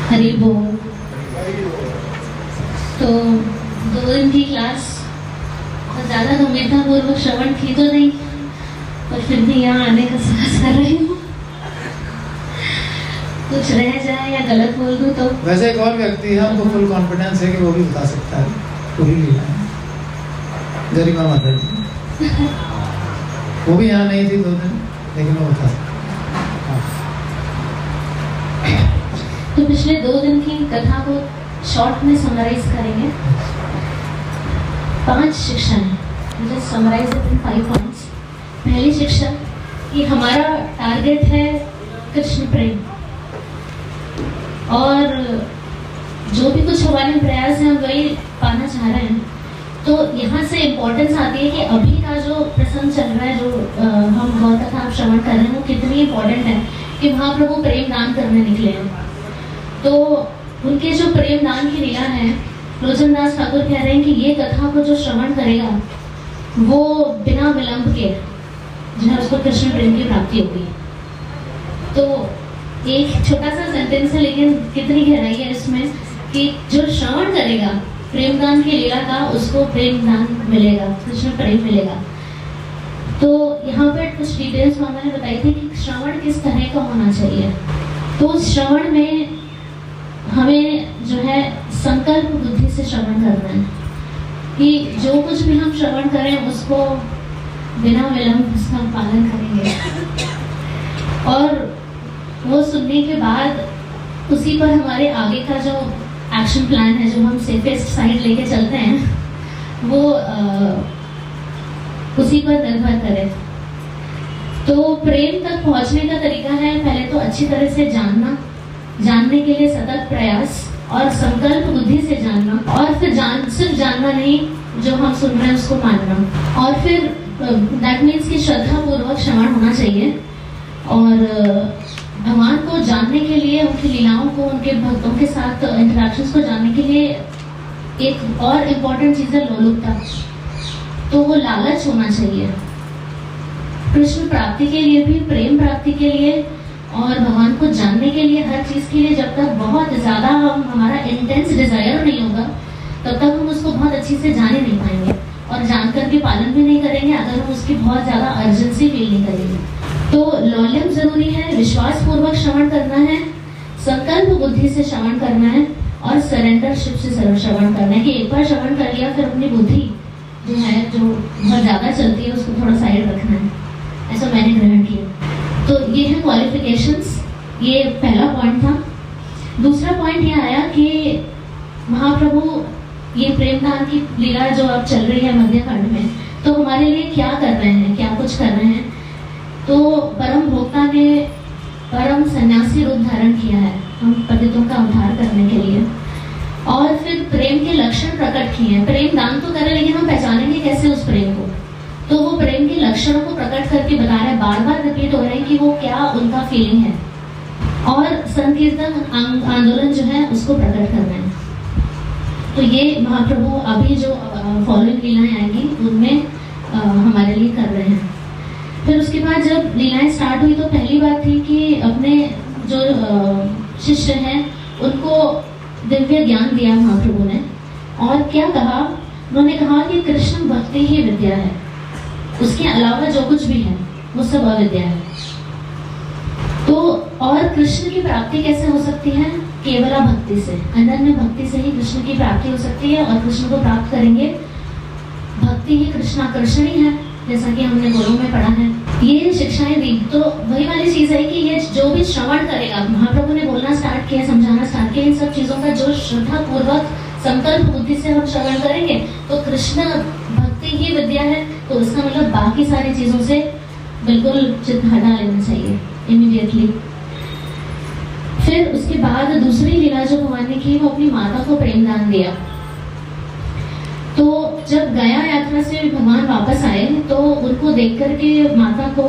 हरी बोल। तो 2 दिन की क्लास बहुत ज़्यादा गंभीरतापूर्वक श्रवण थी तो नहीं, पर फिर भी यहाँ आने का साहस कर रही हूँ। कुछ रह जाए या गलत बोल दूँ तो। वैसे एक और व्यक्ति है, हमको फुल कॉन्फिडेंस है कि वो भी बता सकता है पूरी लीला है, गरिमा माता जी। वो भी यहाँ नहीं थी 2 दिन, लेकिन वो बता सकता। तो पिछले 2 दिन की कथा को शॉर्ट में समराइज करेंगे। 5 शिक्षा है, मुझे समराइज इन 5 पॉइंट्स। पहली शिक्षा कि हमारा टारगेट है कृष्ण प्रेम, और जो भी कुछ हमारे प्रयास हैं हम वही पाना चाह रहे हैं। तो यहाँ से इम्पोर्टेंस आती है कि अभी का जो प्रसंग चल रहा है, जो हम गौ कथा श्रवण कर रहे हैं, वो कितनी इम्पोर्टेंट है कि महाप्रभु प्रेम दान करने निकले हैं। तो उनके जो प्रेम दान की लीला है, लोचन दास ठाकुर कह रहे हैं कि ये कथा को जो श्रवण करेगा वो बिना विलंब के जो है उसको कृष्ण प्रेम की प्राप्ति होगी। तो एक छोटा सा सेंटेंस है, लेकिन कितनी गहराई है इसमें कि जो श्रवण करेगा प्रेमदान की लीला का, उसको प्रेमदान मिलेगा, कृष्ण प्रेम मिलेगा। तो यहाँ पर कुछ डिटेल्स मामा ने बताई थी कि श्रवण किस तरह का होना चाहिए। तो श्रवण में हमें जो है संकल्प बुद्धि से श्रवण करना है कि जो कुछ भी हम श्रवण करें उसको बिना विलंब उसका पालन करेंगे, और वो सुनने के बाद उसी पर हमारे आगे का जो एक्शन प्लान है, जो हम सेफेस्ट साइड लेके चलते हैं, वो उसी पर निर्भर करें। तो प्रेम तक पहुंचने का तरीका है पहले तो अच्छी तरह से जानना, जानने के लिए सतत प्रयास और संकल्प बुद्धि से जानना, और फिर सिर्फ जानना नहीं, जो हम सुन रहे हैं उसको मानना, और फिर दैट मीन्स कि श्रद्धा पूर्वक श्रवण होना चाहिए। और भगवान को जानने के लिए, उनकी लीलाओं को, उनके भक्तों के साथ इंटरेक्शंस को जानने के लिए एक और इम्पोर्टेंट चीज है लोलुपता। तो वो लालच होना चाहिए कृष्ण प्राप्ति के लिए भी, प्रेम प्राप्ति के लिए और भगवान को जानने के लिए, हर चीज के लिए। जब तक बहुत ज्यादा हमारा इंटेंस डिजायर नहीं होगा, तब तक हम उसको बहुत अच्छी से जान ही नहीं पाएंगे, और जानकर के पालन भी नहीं करेंगे अगर हम उसकी बहुत ज्यादा अर्जेंसी फील नहीं करेंगे। तो लौल्यम जरूरी है, विश्वास पूर्वक श्रवण करना है, संकल्प बुद्धि से श्रवण करना है, और सरेंडरशिप से श्रवण करना है कि एक बार श्रवण कर लिया फिर अपनी बुद्धि जो है, जो बहुत ज्यादा चलती है, उसको थोड़ा साइड रखना है। ऐसा मैंने ग्रहण किया। तो ये है क्वालिफिकेशंस, ये पहला पॉइंट था। दूसरा पॉइंट ये आया कि महाप्रभु ये प्रेमदान की लीला जो अब चल रही है मध्य खंड में, तो हमारे लिए क्या कर रहे हैं, क्या कुछ कर रहे हैं। तो परम भोक्ता ने परम सन्यासी रूप धारण किया है हम पतितों का उद्धार करने के लिए, और फिर प्रेम के लक्षण प्रकट किए हैं। प्रेम दान तो करें, लेकिन हम पहचानेंगे कैसे उस प्रेम को। तो वो प्रेम के लक्षणों को प्रकट करके बता रहे हैं, बार बार रिपीट हो रहे हैं कि वो क्या उनका फीलिंग है, और संकीर्तन आंदोलन जो है उसको प्रकट करना है। तो ये महाप्रभु अभी जो फॉलोइंग लीलाएं आएंगी उनमें हमारे लिए कर रहे हैं। फिर उसके बाद जब लीलाएं स्टार्ट हुई तो पहली बात थी कि अपने जो शिष्य हैं उनको दिव्य ज्ञान दिया महाप्रभु ने, और क्या कहा, उन्होंने कहा कि कृष्ण भक्ति ही विद्या है, उसके अलावा जो कुछ भी है वो सब अविद्या है। तो और कृष्ण की प्राप्ति कैसे हो सकती है? केवला भक्ति से, अनन्य भक्ति से ही कृष्ण की प्राप्ति हो सकती है, और कृष्ण को प्राप्त करेंगे। भक्ति ही कृष्णाकर्षणी है, जैसा कि हमने गोलों में पढ़ा है। ये शिक्षाएं दी, तो वही वाली चीज है कि ये जो भी श्रवण करेगा, महाप्रभु ने बोलना स्टार्ट किया, समझाना स्टार्ट किया, इन सब चीजों का जो श्रद्धा पूर्वक संकल्प बुद्धि से हम श्रवण करेंगे तो कृष्ण भक्ति ही विद्या है। तो इसका मतलब बाकी सारी चीजों से बिल्कुल चित्त हटा लेना चाहिए इमीडिएटली। फिर उसके बाद दूसरी लीला जो भगवान ने की, वो अपनी माता को प्रेमदान दिया। तो जब गया यात्रा से भगवान वापस आए तो उनको देख करके माता को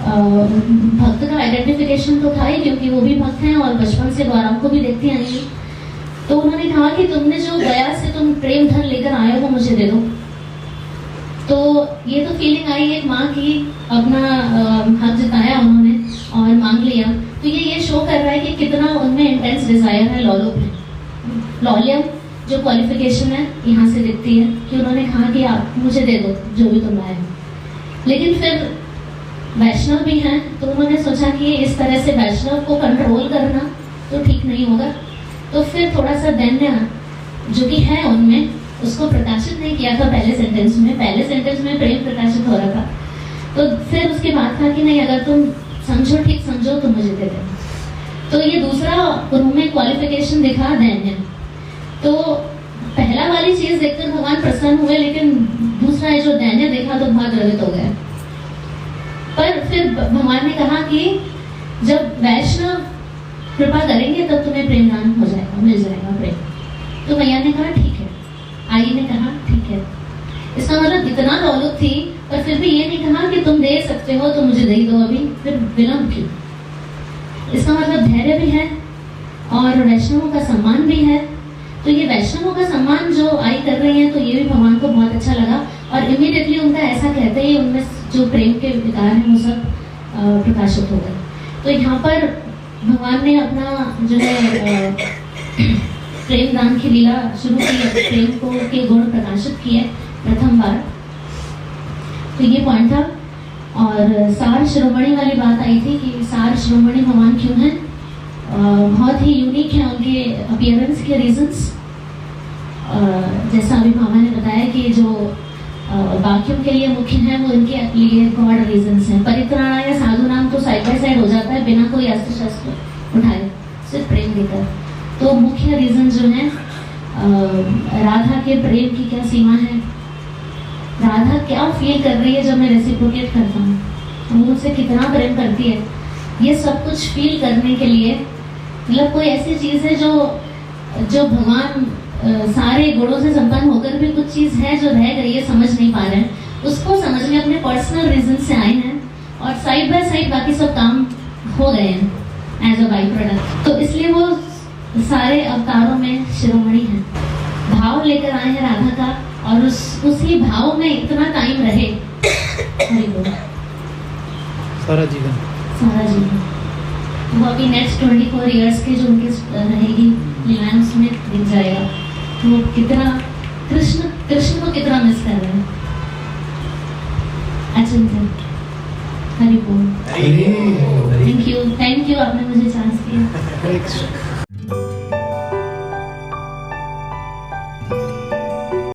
भक्त का आइडेंटिफिकेशन तो था ही, क्योंकि वो भी भक्त हैं और बचपन से गौरव को भी देखती आई। तो उन्होंने कहा कि तुमने जो गया से तुम प्रेम धन लेकर आए हो मुझे दे दो। तो ये तो फीलिंग आई एक माँ की, अपना हक जताया उन्होंने और मांग लिया। तो ये शो कर रहा है कि कितना उनमें इंटेंस डिजायर है लॉलो पे। लॉलियम जो क्वालिफिकेशन है यहाँ से दिखती है कि उन्होंने कहा कि आप मुझे दे दो जो भी तुम लाए हो। लेकिन फिर वैष्णव भी हैं तो उन्होंने सोचा कि इस तरह से वैष्णव को कंट्रोल करना तो ठीक नहीं होगा, तो फिर थोड़ा सा दैन्य जो कि है उनमें उसको प्रकाशित नहीं किया था पहले सेंटेंस में। पहले सेंटेंस में प्रेम प्रकाशित हो रहा था, तो फिर उसके बाद कहा कि नहीं, अगर तुम समझो, ठीक समझो तो मुझे दे दे। तो ये दूसरा उनमें क्वालिफिकेशन दिखा दैन्य। तो पहला वाली चीज देखकर भगवान प्रसन्न हुए, लेकिन दूसरा है जो दैन्य देखा तो बहुत द्रवित हो गए। पर फिर भगवान ने कहा कि जब वैष्णव कृपा करेंगे तब तुम्हें प्रेम दान हो जाएगा, मिल जाएगा प्रेम। तो मैया ने कहा ठीक है, आई ने कहा ठीक है। इसका मतलब इतना दौलत थी पर फिर भी ये नहीं कहा कि तुम दे सकते हो तो मुझे दे दो अभी, फिर विलंब क्यों। इसका मतलब धैर्य भी है और वैष्णवों का सम्मान भी है। तो ये वैष्णवों का सम्मान जो आई कर रही है तो ये भी भगवान को बहुत अच्छा लगा और इमीडिएटली उनका ऐसा कहते ही उनमें जो प्रेम के विकार हैं वो सब प्रकाशित हो गए। तो यहाँ पर भगवान ने अपना जो है प्रेम दान की लीला शुरू की, प्रेम को के गुण प्रकाशित किए प्रथम बार। तो ये पॉइंट था। और सार शिरोमणि वाली बात आई थी कि सार शिरोमणि भगवान क्यों हैं। बहुत ही यूनिक है उनके अपीयरेंस के रीजंस। जैसा अभी मामा ने बताया कि जो वाक्यों के लिए मुख्य है वो इनके लिए गॉड रीजंस हैं। परित्राणा या साधु नाम तो साइड बाय साइड हो जाता है बिना कोई अस्त्र शस्त्र उठाए, सिर्फ प्रेम देकर। तो मुख्य रीजन जो है राधा के प्रेम की क्या सीमा है, राधा क्या फील कर रही है जब मैं रेसिप्रोकेट करता हूँ, वो मुझसे कितना प्रेम करती है, ये सब कुछ फील करने के लिए मतलब कोई ऐसी चीज है जो भगवान सारे गुणों से संपन्न होकर भी कुछ चीज है जो रह गई है, समझ नहीं पा रहे हैं, उसको समझने अपने पर्सनल रीजन से आए हैं और साइड बाय साइड बाकी सब काम हो गए हैं एज अ बाई प्रोडक्ट। तो इसलिए वो सारे अवतारों में शिरोमणि हैं, भाव लेकर आए हैं राधा का और उसी भाव में इतना टाइम रहे हरि बोल सारा जीवन वो अभी नेक्स्ट 24 इयर्स के जो उनके रहेगी लीलाएं उसमें दिख जाएगा वो कितना कृष्ण को कितना मिस कर रहे हैं। अचिंत्य हरि बोल। थैंक यू आपने मुझे चांस दिया।